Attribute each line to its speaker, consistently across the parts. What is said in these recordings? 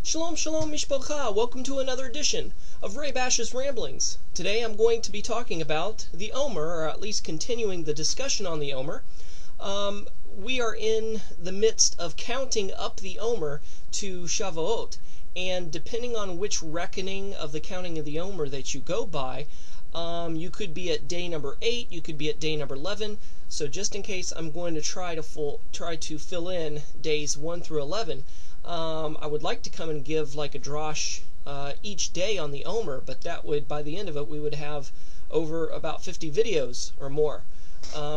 Speaker 1: Shalom, shalom, mishpacha. Welcome to another edition of Ray Bash's Ramblings. Today I'm going to be talking about the Omer, or at least continuing the discussion on the Omer. We are in the midst of counting up the Omer to Shavuot, and depending on which reckoning of the counting of the Omer that you go by, you could be at day number 8, you could be at day number 11. So just in case, I'm going to try to fill in days 1 through 11. I would like to come and give like a drosh each day on the Omer, but that would, by the end of it, we would have over about 50 videos or more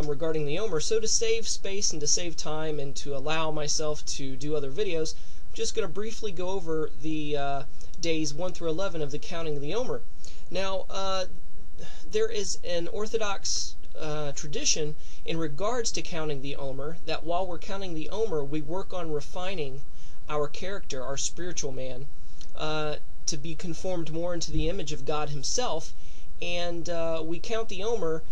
Speaker 1: regarding the Omer. So to save space and to save time and to allow myself to do other videos, I'm just going to briefly go over the days 1 through 11 of the counting of the Omer. Now, there is an Orthodox tradition in regards to counting the Omer, that while we're counting the Omer, we work on refining our character, our spiritual man, to be conformed more into the image of God himself, and we count the Omer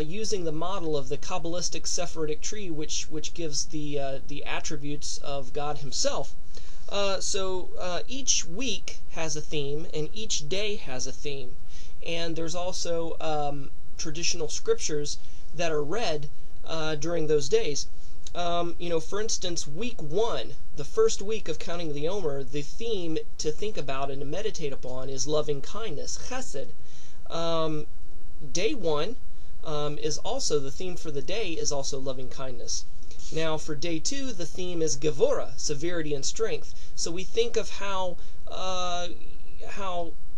Speaker 1: using the model of the Kabbalistic Sephardic tree, which gives the attributes of God himself. So each week has a theme, and each day has a theme, and there's also traditional scriptures that are read during those days. For instance, week 1, the first week of counting the Omer, the theme to think about and to meditate upon is loving kindness, chesed. Day 1 is also, the theme for the day is also loving kindness. Now for day 2, the theme is gevura, severity and strength. So we think of how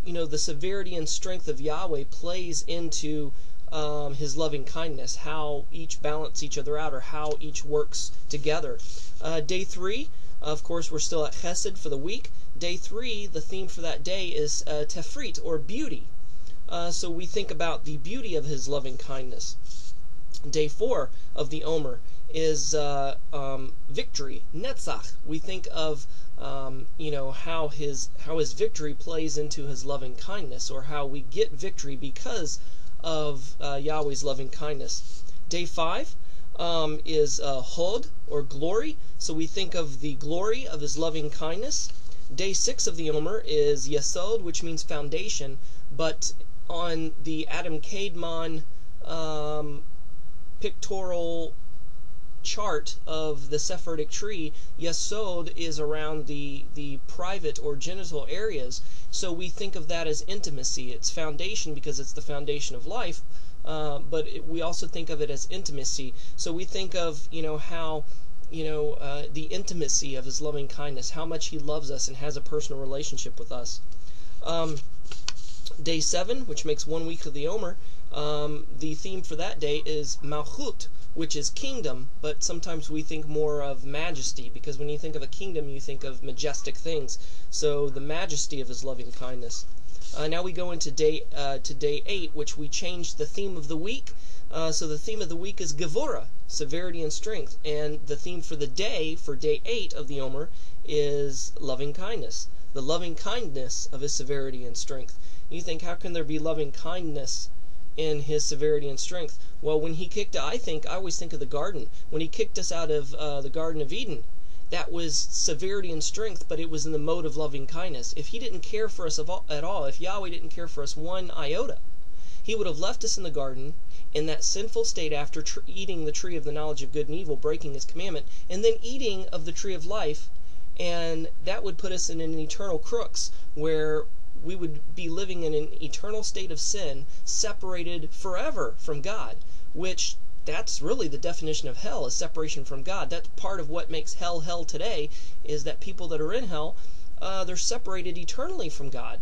Speaker 1: the severity and strength of Yahweh plays into his loving kindness, how each balance each other out, or how each works together. Day 3, of course, we're still at Chesed for the week. Day 3, the theme for that day is Tefrit, or beauty. So we think about the beauty of his loving kindness. Day 4 of the Omer is victory, Netzach. We think of how his victory plays into his loving kindness, or how we get victory because of Yahweh's loving kindness. Day 5 is Hod, or glory. So we think of the glory of his loving kindness. Day 6 of the Omer is Yesod, which means foundation, but on the Adam Kadmon pictorial chart of the Sephardic tree, Yesod is around the private or genital areas. So we think of that as intimacy. It's foundation because it's the foundation of life, but we also think of it as intimacy. So we think of how the intimacy of his loving kindness, how much he loves us and has a personal relationship with us. Day 7, which makes 1 week of the Omer, the theme for that day is Malchut, which is kingdom, but sometimes we think more of majesty, because when you think of a kingdom, you think of majestic things. So the majesty of his loving kindness. Now we go into day 8, which we changed the theme of the week. So the theme of the week is Gevura, severity and strength, and the theme for the day, for day 8 of the Omer, is loving kindness, the loving kindness of his severity and strength. You think, how can there be loving kindness in his severity and strength? Well, when he I always think of the garden. When he kicked us out of the Garden of Eden, that was severity and strength, but it was in the mode of loving kindness. If he didn't care for us at all, if Yahweh didn't care for us one iota, he would have left us in the garden in that sinful state after eating the tree of the knowledge of good and evil, breaking his commandment, and then eating of the tree of life, and that would put us in an eternal crux where we would be living in an eternal state of sin, separated forever from God, which that's really the definition of hell, is separation from God. That's part of what makes hell hell today, is that people that are in hell, they're separated eternally from God.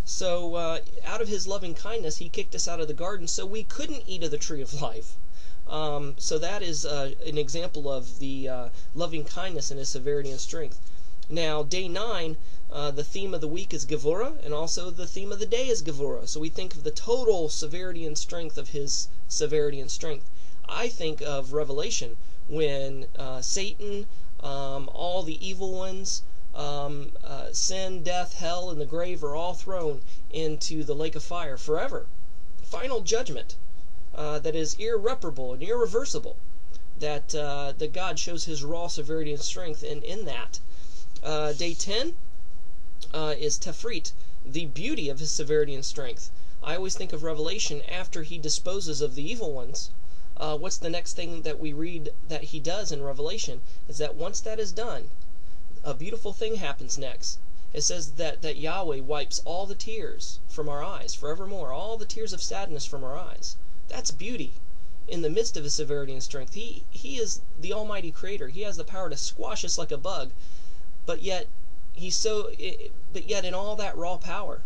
Speaker 1: So out of his loving kindness, he kicked us out of the garden so we couldn't eat of the tree of life. So that is an example of the loving kindness and his severity and strength. Now, day 9, the theme of the week is Gevura, and also the theme of the day is Gevura. So we think of the total severity and strength of his severity and strength. I think of Revelation, when Satan, all the evil ones, sin, death, hell, and the grave are all thrown into the lake of fire forever. Final judgment that is irreparable and irreversible, that God shows his raw severity and strength in that. Day 10 is tefrit, the beauty of his severity and strength. I always think of Revelation after he disposes of the evil ones. What's the next thing that we read that he does in Revelation? Is that once that is done, a beautiful thing happens next. It says that Yahweh wipes all the tears from our eyes forevermore, all the tears of sadness from our eyes. That's beauty. In the midst of his severity and strength, he is the Almighty Creator. He has the power to squash us like a bug, but yet in all that raw power,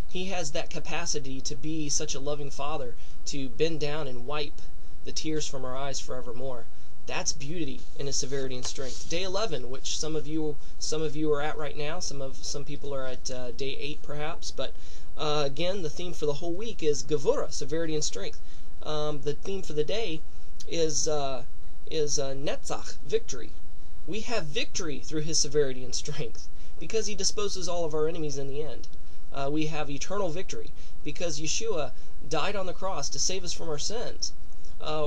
Speaker 1: he has that capacity to be such a loving Father, to bend down and wipe the tears from our eyes forevermore. That's beauty in his severity and strength. Day 11, which some of you are at right now. Some people are at day 8 perhaps. But again, the theme for the whole week is Gevurah, severity and strength. The theme for the day is Netzach, victory. We have victory through his severity and strength because he disposes all of our enemies in the end. We have eternal victory because Yeshua died on the cross to save us from our sins.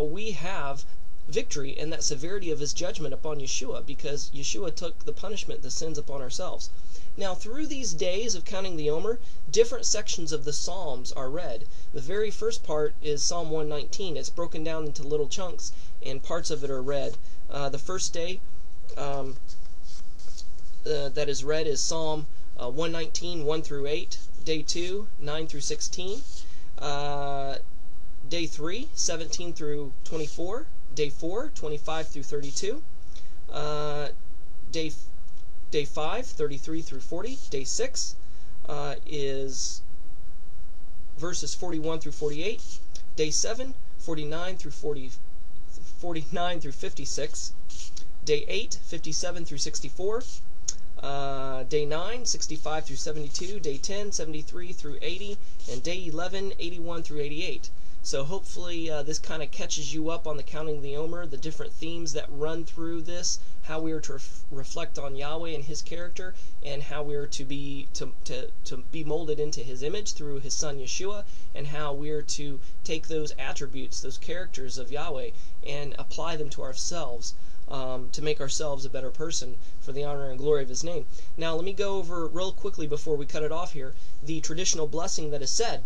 Speaker 1: We have victory in that severity of his judgment upon Yeshua because Yeshua took the punishment, the sins upon ourselves. Now, through these days of counting the Omer, different sections of the Psalms are read. The very first part is Psalm 119. It's broken down into little chunks, and parts of it are read. The first day that is read is Psalm 119, 1 through 8. Day 2, 9 through 16. Day 3, 17 through 24. Day 4, 25 through 32. Day 5, 33 through 40. Day 6 is verses 41 through 48. Day 7, 49 through 49 through 56. Day 8, 57 through 64. Day 9, 65 through 72. Day 10, 73 through 80. And day 11, 81 through 88. So hopefully this kind of catches you up on the counting the Omer, the different themes that run through this, how we are to reflect on Yahweh and his character, and how we are to be molded into his image through his son Yeshua, and how we are to take those attributes, those characters of Yahweh, and apply them to ourselves to make ourselves a better person for the honor and glory of his name. Now let me go over real quickly before we cut it off here, the traditional blessing that is said.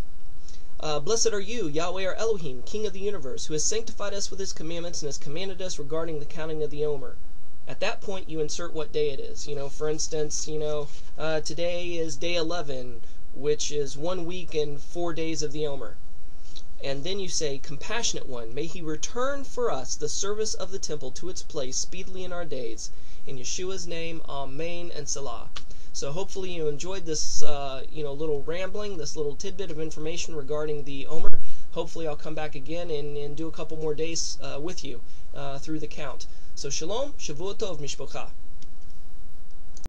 Speaker 1: Blessed are you, Yahweh our Elohim, King of the universe, who has sanctified us with his commandments and has commanded us regarding the counting of the Omer. At that point, you insert what day it is. For instance, today is day 11, which is 1 week and 4 days of the Omer. And then you say, Compassionate One, may he return for us the service of the temple to its place speedily in our days. In Yeshua's name, Amen and Salah. So hopefully you enjoyed this, little rambling, this little tidbit of information regarding the Omer. Hopefully I'll come back again and do a couple more days with you through the count. So shalom, Shavua Tov, Mishpocha.